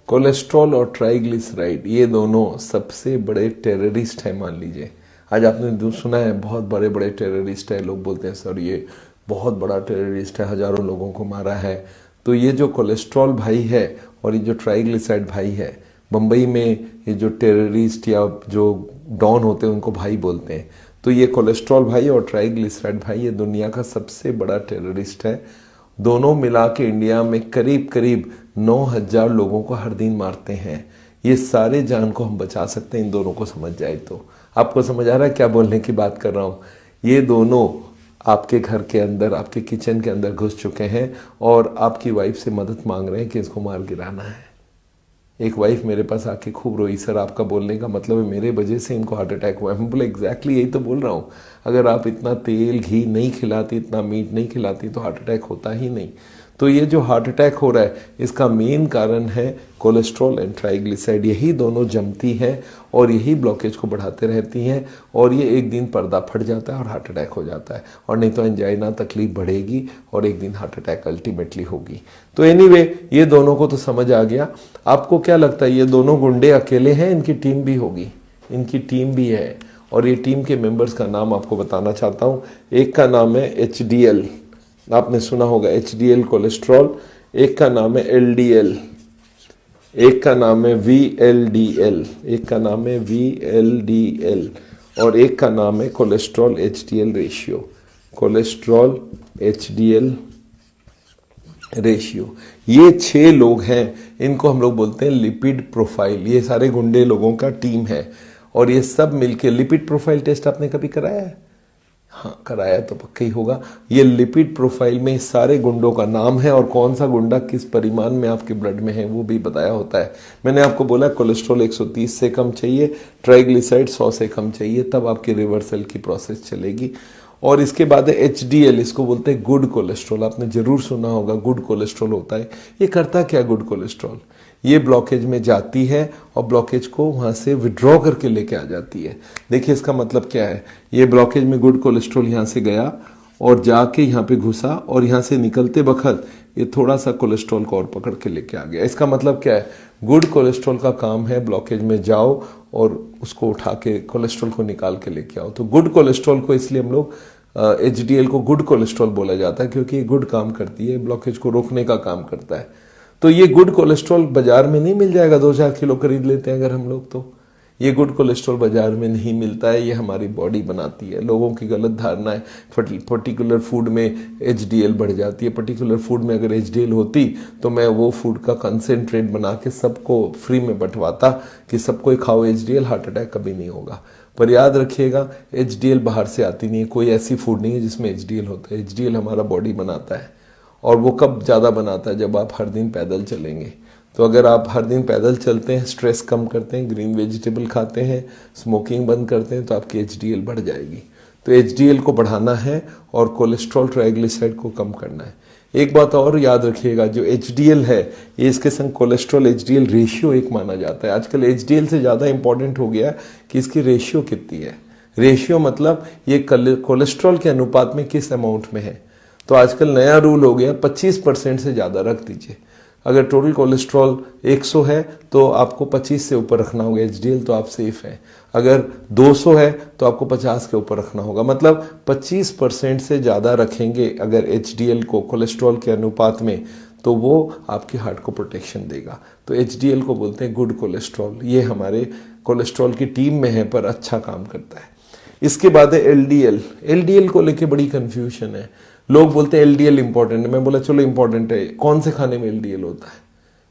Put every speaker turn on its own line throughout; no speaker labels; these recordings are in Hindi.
कोलेस्ट्रॉल और ट्राइग्लिसराइड ये दोनों सबसे बड़े टेररिस्ट हैं मान लीजिए। आज आपने सुना है बहुत बड़े बड़े टेररिस्ट है, लोग बोलते हैं सर ये बहुत बड़ा टेररिस्ट है, हजारों लोगों को मारा है। तो ये जो कोलेस्ट्रॉल भाई है और ये जो ट्राइग्लिसराइड भाई है, बम्बई में ये जो टेररिस्ट या जो डॉन होते हैं उनको भाई बोलते हैं। तो ये कोलेस्ट्रॉल भाई और ट्राइग्लिसराइड भाई ये दुनिया का सबसे बड़ा टेररिस्ट है। दोनों मिला के इंडिया में करीब करीब 9,000 लोगों को हर दिन मारते हैं। ये सारे जान को हम बचा सकते हैं इन दोनों को समझ जाए तो। आपको समझ आ रहा है क्या बोलने की बात कर रहा हूँ? ये दोनों आपके घर के अंदर, आपके किचन के अंदर घुस चुके हैं और आपकी वाइफ से मदद मांग रहे हैं कि इसको मार गिराना है। एक वाइफ मेरे पास आके खूब रोई, सर आपका बोलने का मतलब है मेरे वजह से इनको हार्ट अटैक हुआ है। मैं बोला एग्जैक्टली यही तो बोल रहा हूँ, अगर आप इतना तेल घी नहीं खिलाती, इतना मीट नहीं खिलाती तो हार्ट अटैक होता ही नहीं। तो ये जो हार्ट अटैक हो रहा है इसका मेन कारण है कोलेस्ट्रॉल एंड ट्राइग्लिसराइड। यही दोनों जमती हैं और यही ब्लॉकेज को बढ़ाते रहती हैं और ये एक दिन पर्दा फट जाता है और हार्ट अटैक हो जाता है, और नहीं तो एंजाइना तकलीफ बढ़ेगी और एक दिन हार्ट अटैक अल्टीमेटली होगी। तो एनीवे ये दोनों को तो समझ आ गया। आपको क्या लगता है ये दोनों गुंडे अकेले हैं? इनकी टीम भी होगी, इनकी टीम भी है और ये टीम के मेंबर्स का नाम आपको बताना चाहता हूँ। एक का नाम है HDL, आपने सुना होगा HDL कोलेस्ट्रॉल। एक का नाम है LDL, एक का नाम है VLDL, एक का नाम है VLDL और एक का नाम है cholesterol HDL ratio. Cholesterol HDL ratio, ये 6 लोग हैं, इनको हम लोग बोलते हैं लिपिड प्रोफाइल। ये सारे गुंडे लोगों का टीम है और ये सब मिलके लिपिड प्रोफाइल टेस्ट आपने कभी कराया है? हाँ कराया तो पक्का ही होगा। ये लिपिड प्रोफाइल में सारे गुंडों का नाम है और कौन सा गुंडा किस परिमाण में आपके ब्लड में है वो भी बताया होता है। मैंने आपको बोला कोलेस्ट्रॉल 130 से कम चाहिए, ट्राइग्लिसराइड 100 से कम चाहिए, तब आपकी रिवर्सल की प्रोसेस चलेगी। और इसके बाद है HDL, इसको बोलते हैं गुड कोलेस्ट्रॉल। आपने जरूर सुना होगा गुड कोलेस्ट्रॉल होता है। ये करता क्या गुड कोलेस्ट्रॉल? ये ब्लॉकेज में जाती है और ब्लॉकेज को वहां से विड्रॉ करके लेके आ जाती है। देखिए इसका मतलब क्या है, ये ब्लॉकेज में गुड कोलेस्ट्रॉल यहां से गया और जाके यहाँ पे घुसा और यहाँ से निकलते वक्त ये थोड़ा सा कोलेस्ट्रॉल को और पकड़ के लेके आ गया। इसका मतलब क्या है, गुड कोलेस्ट्रॉल का काम है ब्लॉकेज में जाओ और उसको उठा के कोलेस्ट्रॉल को निकाल के लेके आओ। तो गुड कोलेस्ट्रॉल को इसलिए हम लोग HDL को गुड कोलेस्ट्रॉल बोला जाता है क्योंकि ये गुड काम करती है, ब्लॉकेज को रोकने का काम करता है। तो ये गुड कोलेस्ट्रॉल बाजार में नहीं मिल जाएगा, 2-4 किलो खरीद लेते हैं अगर हम लोग, तो ये गुड कोलेस्ट्रॉल बाजार में नहीं मिलता है, ये हमारी बॉडी बनाती है। लोगों की गलत धारणा है पर्टिकुलर फूड में HDL बढ़ जाती है। पर्टिकुलर फूड में अगर HDL होती तो मैं वो फूड का कंसेंट्रेट बना के सबको फ्री में बंटवाता कि सबको खाओ HDL, हार्ट अटैक कभी नहीं होगा। पर याद रखिएगा HDL बाहर से आती नहीं है, कोई ऐसी फूड नहीं है जिसमें HDL होता है। HDL हमारा बॉडी बनाता है और वो कब ज़्यादा बनाता है, जब आप हर दिन पैदल चलेंगे। तो अगर आप हर दिन पैदल चलते हैं, स्ट्रेस कम करते हैं, ग्रीन वेजिटेबल खाते हैं, स्मोकिंग बंद करते हैं, तो आपकी HDL बढ़ जाएगी। तो HDL को बढ़ाना है और कोलेस्ट्रॉल ट्राइग्लिसराइड को कम करना है। एक बात और याद रखिएगा, जो HDL है ये इसके संग कोलेस्ट्रॉल HDL रेशियो एक माना जाता है। आजकल HDL से ज़्यादा इंपॉर्टेंट हो गया कि इसकी रेशियो कितनी है। रेशियो मतलब ये कोलेस्ट्रॉल के अनुपात में किस अमाउंट में है। तो आजकल नया रूल हो गया 25% से ज़्यादा रख दीजिए। अगर टोटल कोलेस्ट्रॉल 100 है तो आपको 25 से ऊपर रखना होगा HDL, तो आप सेफ हैं। अगर 200 है तो आपको 50 के ऊपर रखना होगा। मतलब 25% से ज़्यादा रखेंगे अगर HDL को कोलेस्ट्रॉल के अनुपात में, तो वो आपकी हार्ट को प्रोटेक्शन देगा। तो HDL को बोलते हैं गुड कोलेस्ट्रॉल। ये हमारे कोलेस्ट्रॉल की टीम में है पर अच्छा काम करता है। इसके बाद है LDL। LDL को लेके बड़ी कंफ्यूजन है। लोग बोलते हैं LDL इंपॉर्टेंट है। मैं बोला चलो इंपॉर्टेंट है, कौन से खाने में LDL होता है?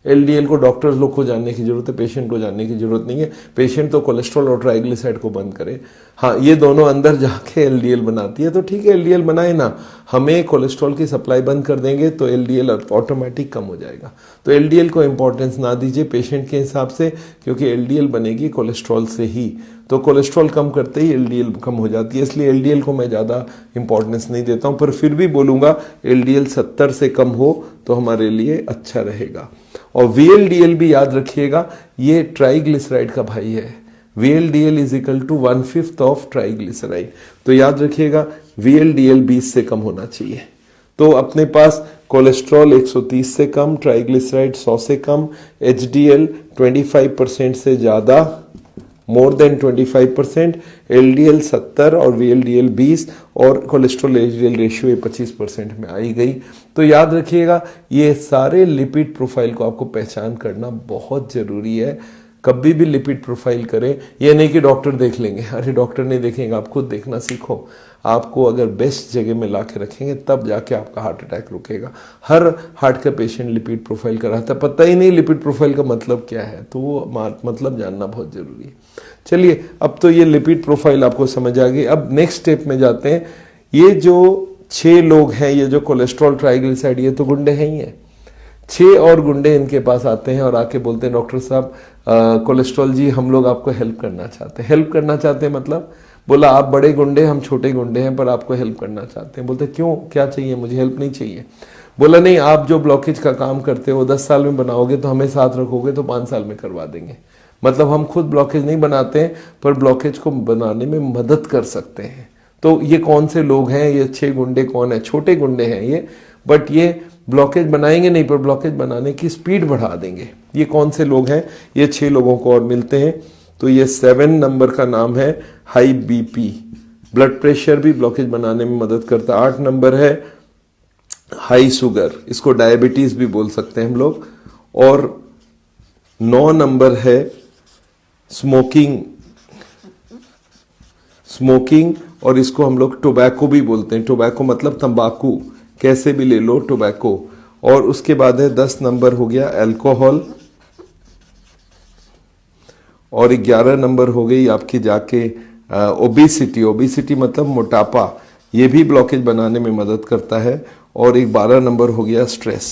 LDL को डॉक्टर्स लोग को जानने की जरूरत है, पेशेंट को जानने की जरूरत नहीं है। पेशेंट तो कोलेस्ट्रॉल और ट्राइग्लिसराइड को बंद करे। हाँ ये दोनों अंदर जाके LDL बनाती है, तो ठीक है LDL बनाए ना, हमें कोलेस्ट्रॉल की सप्लाई बंद कर देंगे तो LDL ऑटोमेटिक कम हो जाएगा। तो LDL को इंपॉर्टेंस ना दीजिए पेशेंट के हिसाब से, क्योंकि LDL बनेगी कोलेस्ट्रॉल से ही। तो कोलेस्ट्रॉल कम करते ही LDL कम हो जाती है, इसलिए LDL को मैं ज़्यादा इंपॉर्टेंस नहीं देता हूँ। पर फिर भी बोलूँगा LDL 70 से कम हो तो हमारे लिए अच्छा रहेगा। और VLDL भी याद रखिएगा, ये ट्राइग्लिसराइड का भाई है। VLDL is equal to 1/5 of triglyceride. तो याद रखिएगा VLDL 20 से कम होना चाहिए। तो अपने पास कोलेस्ट्रॉल 130 से कम, ट्राइग्लिसराइड 100 से कम, HDL 25% से ज्यादा, मोर देन 25%, LDL 70 और VLDL 20 और कोलेस्ट्रॉल HDL रेशियो 25% में आई गई। तो याद रखिएगा ये सारे लिपिड प्रोफाइल को आपको पहचान करना बहुत जरूरी है। कभी भी लिपिड प्रोफाइल करें, ये नहीं कि डॉक्टर देख लेंगे, अरे डॉक्टर नहीं देखेंगे, आप खुद देखना सीखो। आपको अगर बेस्ट जगह में ला के रखेंगे तब जाके आपका हार्ट अटैक रुकेगा। हर हार्ट का पेशेंट लिपिड प्रोफाइल कराता है, पता ही नहीं लिपिड प्रोफाइल का मतलब क्या है, तो वो मतलब जानना बहुत जरूरी है। चलिए अब तो ये लिपिड प्रोफाइल आपको समझ आ गई। अब नेक्स्ट स्टेप में जाते हैं। ये जो 6 लोग हैं, ये जो कोलेस्ट्रॉल ट्राइग्लिसराइड, ये तो गुंडे हैं ही हैं। 6 और गुंडे इनके पास आते हैं और आके बोलते हैं डॉक्टर साहब कोलेस्ट्रॉल जी हम लोग आपको हेल्प करना चाहते हैं। हेल्प करना चाहते हैं मतलब बोला आप बड़े गुंडे हम छोटे गुंडे हैं पर आपको हेल्प करना चाहते हैं। बोलते क्यों, क्या चाहिए, मुझे हेल्प नहीं चाहिए। बोला नहीं, आप जो ब्लॉकेज का काम करते हो 10 साल में बनाओगे तो हमें साथ रखोगे तो 5 साल में करवा देंगे। मतलब हम खुद ब्लॉकेज नहीं बनाते हैं पर ब्लॉकेज को बनाने में मदद कर सकते हैं। तो ये कौन से लोग हैं, ये 6 गुंडे कौन है? छोटे गुंडे हैं ये, बट ये ब्लॉकेज बनाएंगे नहीं पर ब्लॉकेज बनाने की स्पीड बढ़ा देंगे। ये कौन से लोग हैं? ये 6 लोगों को और मिलते हैं। तो ये 7 नंबर का नाम है हाई बीपी, ब्लड प्रेशर भी ब्लॉकेज बनाने में मदद करता है। 8 नंबर है हाई शुगर, इसको डायबिटीज भी बोल सकते हैं हम लोग। और 9 नंबर है स्मोकिंग और इसको हम लोग टोबैको भी बोलते हैं। टोबैको मतलब तंबाकू, कैसे भी ले लो टोबैको। और उसके बाद है 10 नंबर हो गया अल्कोहल और 11 नंबर हो गई आपकी जाके ओबेसिटी। ओबेसिटी मतलब मोटापा, ये भी ब्लॉकेज बनाने में मदद करता है। और एक 12 नंबर हो गया स्ट्रेस।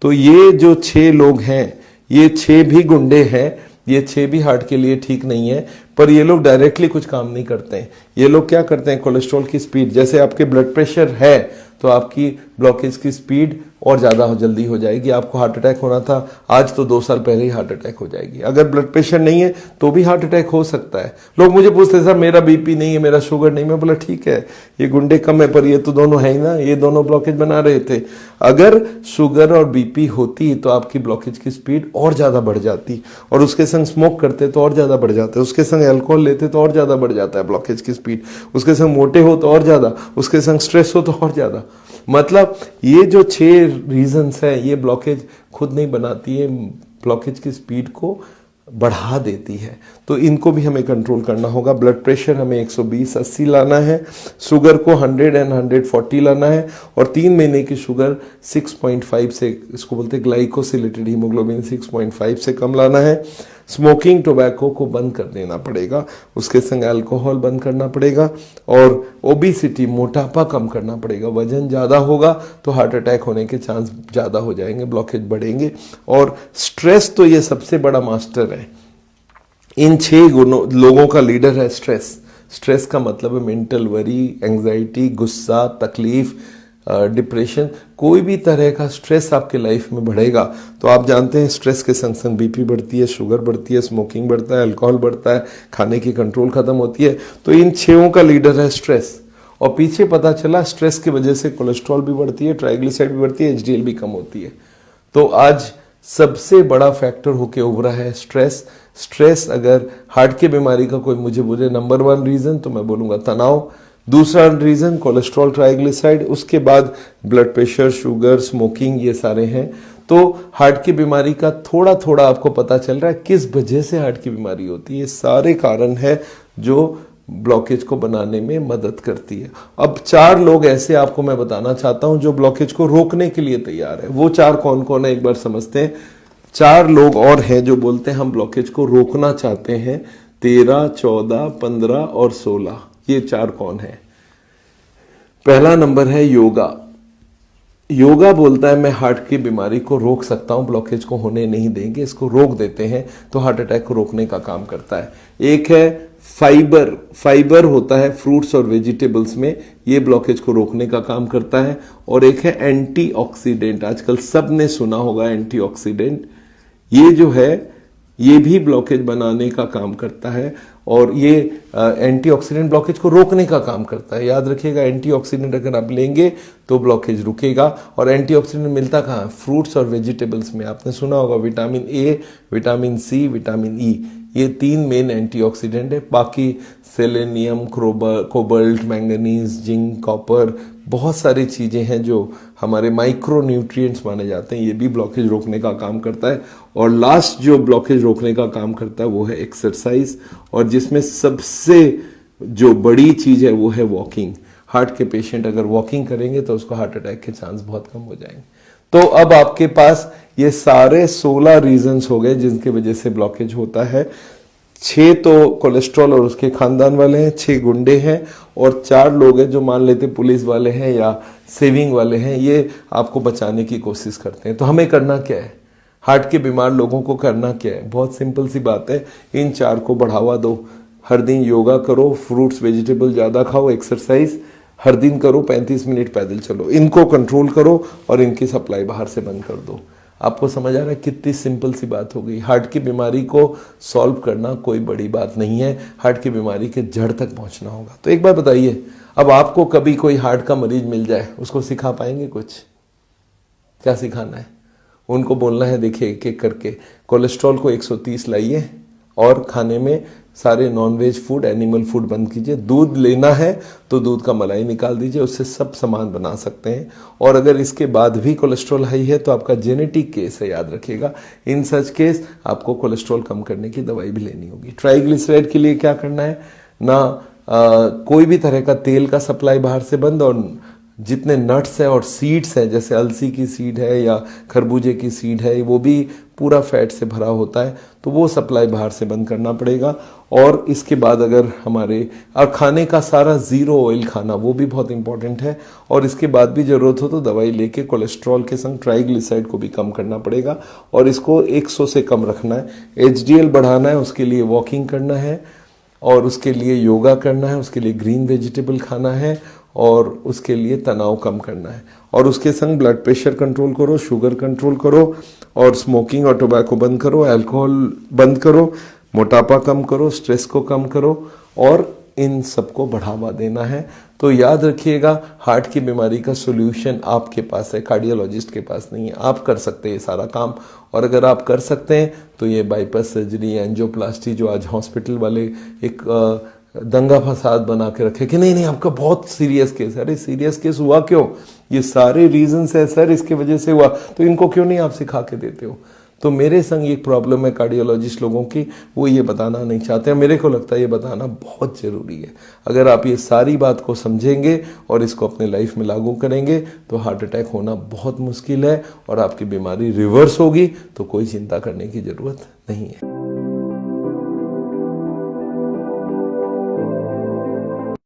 तो ये जो 6 लोग हैं ये 6 भी गुंडे हैं, ये 6 भी हार्ट के लिए ठीक नहीं है, पर ये लोग डायरेक्टली कुछ काम नहीं करते हैं। ये लोग क्या करते हैं, कोलेस्ट्रॉल की स्पीड, जैसे आपके ब्लड प्रेशर है तो आपकी ब्लॉकेज की स्पीड और ज्यादा जल्दी हो जाएगी। आपको हार्ट अटैक होना था आज तो 2 साल पहले ही हार्ट अटैक हो जाएगी। अगर ब्लड प्रेशर नहीं है तो भी हार्ट अटैक हो सकता है। लोग मुझे पूछते हैं सर मेरा बीपी नहीं है, मेरा शुगर नहीं। मैं बोला ठीक है, ये गुंडे कम है पर ये तो दोनों है ही ना, ये दोनों ब्लॉकेज बना रहे थे। अगर शुगर और बीपी होती तो आपकी ब्लॉकेज की स्पीड और ज्यादा बढ़ जाती, और उसके संग स्मोक करते तो और ज्यादा बढ़ जाता है, उसके संग अल्कोहल लेते तो और ज्यादा बढ़ जाता है ब्लॉकेज की स्पीड, उसके संग मोटे हो तो और ज्यादा, उसके संग स्ट्रेस हो तो और ज्यादा। मतलब ये जो 6 रीजंस है ये ब्लॉकेज खुद नहीं बनाती है, ब्लॉकेज की स्पीड को बढ़ा देती है। तो इनको भी हमें कंट्रोल करना होगा। ब्लड प्रेशर हमें 120/80 लाना है, शुगर को 100 और 140 लाना है, और 3 महीने की शुगर 6.5 से, इसको बोलते हैं ग्लाइकोसिलेटेड हीमोग्लोबिन, 6.5 से कम लाना है। स्मोकिंग टोबैको को बंद कर देना पड़ेगा, उसके संग अल्कोहल बंद करना पड़ेगा, और ओबेसिटी मोटापा कम करना पड़ेगा। वजन ज्यादा होगा तो हार्ट अटैक होने के चांस ज्यादा हो जाएंगे, ब्लॉकेज बढ़ेंगे। और स्ट्रेस तो ये सबसे बड़ा मास्टर है, इन 6 लोगों का लीडर है स्ट्रेस। स्ट्रेस का मतलब है मेंटल वरी, एंग्जाइटी, गुस्सा, तकलीफ, डिप्रेशन। कोई भी तरह का स्ट्रेस आपके लाइफ में बढ़ेगा तो आप जानते हैं स्ट्रेस के संग संग बीपी बढ़ती है, शुगर बढ़ती है, स्मोकिंग बढ़ता है, अल्कोहल बढ़ता है, खाने की कंट्रोल खत्म होती है। तो इन 6 का लीडर है स्ट्रेस। और पीछे पता चला स्ट्रेस की वजह से कोलेस्ट्रॉल भी बढ़ती है, ट्राइग्लिसराइड भी बढ़ती है, HDL भी कम होती है। तो आज सबसे बड़ा फैक्टर होके उभरा है स्ट्रेस। स्ट्रेस अगर हार्ट की बीमारी का कोई मुझे बोले नंबर 1 रीजन तो मैं बोलूंगा तनाव, दूसरा रीजन कोलेस्ट्रॉल ट्राइग्लिसराइड, उसके बाद ब्लड प्रेशर, शुगर, स्मोकिंग, ये सारे हैं। तो हार्ट की बीमारी का थोड़ा थोड़ा आपको पता चल रहा है किस वजह से हार्ट की बीमारी होती है। ये सारे कारण है जो ब्लॉकेज को बनाने में मदद करती है। अब 4 लोग ऐसे आपको मैं बताना चाहता हूं जो ब्लॉकेज को रोकने के लिए तैयार है। वो 4 कौन कौन है एक बार समझते हैं। 4 लोग और हैं जो बोलते हैं हम ब्लॉकेज को रोकना चाहते हैं। 13, 14, 15 और 16, ये 4 कौन है? पहला नंबर है योगा। योगा बोलता है मैं हार्ट की बीमारी को रोक सकता हूं, ब्लॉकेज को होने नहीं देंगे, इसको रोक देते हैं तो हार्ट अटैक को रोकने का काम करता है। एक है फाइबर। फाइबर होता है फ्रूट्स और वेजिटेबल्स में, ये ब्लॉकेज को रोकने का काम करता है। और एक है एंटीऑक्सीडेंट, आजकल सबने सुना होगा एंटीऑक्सीडेंट, ये जो है ये भी ब्लॉकेज बनाने का काम करता है। और ये एंटीऑक्सीडेंट ब्लॉकेज को रोकने का काम करता है। याद रखिएगा, एंटीऑक्सीडेंट अगर आप लेंगे तो ब्लॉकेज रुकेगा। और एंटीऑक्सीडेंट मिलता कहाँ है? फ्रूट्स और वेजिटेबल्स में। आपने सुना होगा vitamin A, vitamin C, vitamin E, ये 3 मेन एंटीऑक्सीडेंट है। बाकी selenium, cobalt, manganese, zinc, copper, बहुत सारी चीज़ें हैं जो हमारे माइक्रो न्यूट्रिएंट्स माने जाते हैं, ये भी ब्लॉकेज रोकने का काम करता है। और लास्ट जो ब्लॉकेज रोकने का काम करता है वो है एक्सरसाइज, और जिसमें सबसे जो बड़ी चीज़ है वो है वॉकिंग। हार्ट के पेशेंट अगर वॉकिंग करेंगे तो उसको हार्ट अटैक के चांस बहुत कम हो जाएंगे। तो अब आपके पास ये सारे 16 रीजंस हो गए जिनकी वजह से ब्लॉकेज होता है। 6 तो कोलेस्ट्रॉल और उसके खानदान वाले हैं, 6 गुंडे हैं, और 4 लोग हैं जो मान लेते पुलिस वाले हैं या सेविंग वाले हैं, ये आपको बचाने की कोशिश करते हैं। तो हमें करना क्या है? हार्ट के बीमार लोगों को करना क्या है? बहुत सिंपल सी बात है, इन 4 को बढ़ावा दो। हर दिन योगा करो, फ्रूट्स वेजिटेबल ज़्यादा खाओ, एक्सरसाइज हर दिन करो, 35 मिनट पैदल चलो, इनको कंट्रोल करो और इनकी सप्लाई बाहर से बंद कर दो। आपको समझ आ रहा है कितनी सिंपल सी बात हो गई। हार्ट की बीमारी को सॉल्व करना कोई बड़ी बात नहीं है, हार्ट की बीमारी के जड़ तक पहुंचना होगा। तो एक बार बताइए, अब आपको कभी कोई हार्ट का मरीज मिल जाए, उसको सिखा पाएंगे कुछ? क्या सिखाना है? उनको बोलना है, देखिए एक एक करके कोलेस्ट्रॉल को 130 लाइए और खाने में सारे नॉनवेज फूड, एनिमल फूड बंद कीजिए। दूध लेना है तो दूध का मलाई निकाल दीजिए, उससे सब सामान बना सकते हैं। और अगर इसके बाद भी कोलेस्ट्रॉल हाई है तो आपका जेनेटिक केस है, याद रखिएगा। इन सच केस आपको कोलेस्ट्रॉल कम करने की दवाई भी लेनी होगी। ट्राइग्लिसराइड के लिए क्या करना है ना, कोई भी तरह का तेल का सप्लाई बाहर से बंद, और जितने नट्स हैं और सीड्स हैं, जैसे अलसी की सीड है या खरबूजे की सीड है, वो भी पूरा फैट से भरा होता है, तो वो सप्लाई बाहर से बंद करना पड़ेगा। और इसके बाद अगर हमारे और खाने का सारा जीरो ऑयल खाना, वो भी बहुत इंपॉर्टेंट है। और इसके बाद भी जरूरत हो तो दवाई लेके कोलेस्ट्रॉल के संग ट्राइग्लिसराइड को भी कम करना पड़ेगा, और इसको 100 से कम रखना है। एचडीएल बढ़ाना है, उसके लिए वॉकिंग करना है, और उसके लिए योगा करना है, उसके लिए ग्रीन वेजिटेबल खाना है, और उसके लिए तनाव कम करना है। और उसके संग ब्लड प्रेशर कंट्रोल करो, शुगर कंट्रोल करो, और स्मोकिंग और टोबैको बंद करो, अल्कोहल बंद करो, मोटापा कम करो, स्ट्रेस को कम करो, और इन सबको बढ़ावा देना है। तो याद रखिएगा, हार्ट की बीमारी का सोल्यूशन आपके पास है, कार्डियोलॉजिस्ट के पास नहीं है। आप कर सकते हैं ये सारा काम, और अगर आप कर सकते हैं तो ये बाईपास सर्जरी, एंजियोप्लास्टी, जो आज हॉस्पिटल वाले एक दंगा फसाद बना के रखे कि नहीं नहीं आपका बहुत सीरियस केस है। अरे सीरियस केस हुआ क्यों? ये सारे रीजंस है सर, इसके वजह से हुआ, तो इनको क्यों नहीं आप सिखा के देते हो? तो मेरे संग एक प्रॉब्लम है कार्डियोलॉजिस्ट लोगों की, वो ये बताना नहीं चाहते हैं। मेरे को लगता है ये बताना बहुत जरूरी है। अगर आप ये सारी बात को समझेंगे और इसको अपने लाइफ में लागू करेंगे तो हार्ट अटैक होना बहुत मुश्किल है, और आपकी बीमारी रिवर्स होगी, तो कोई चिंता करने की जरूरत नहीं है।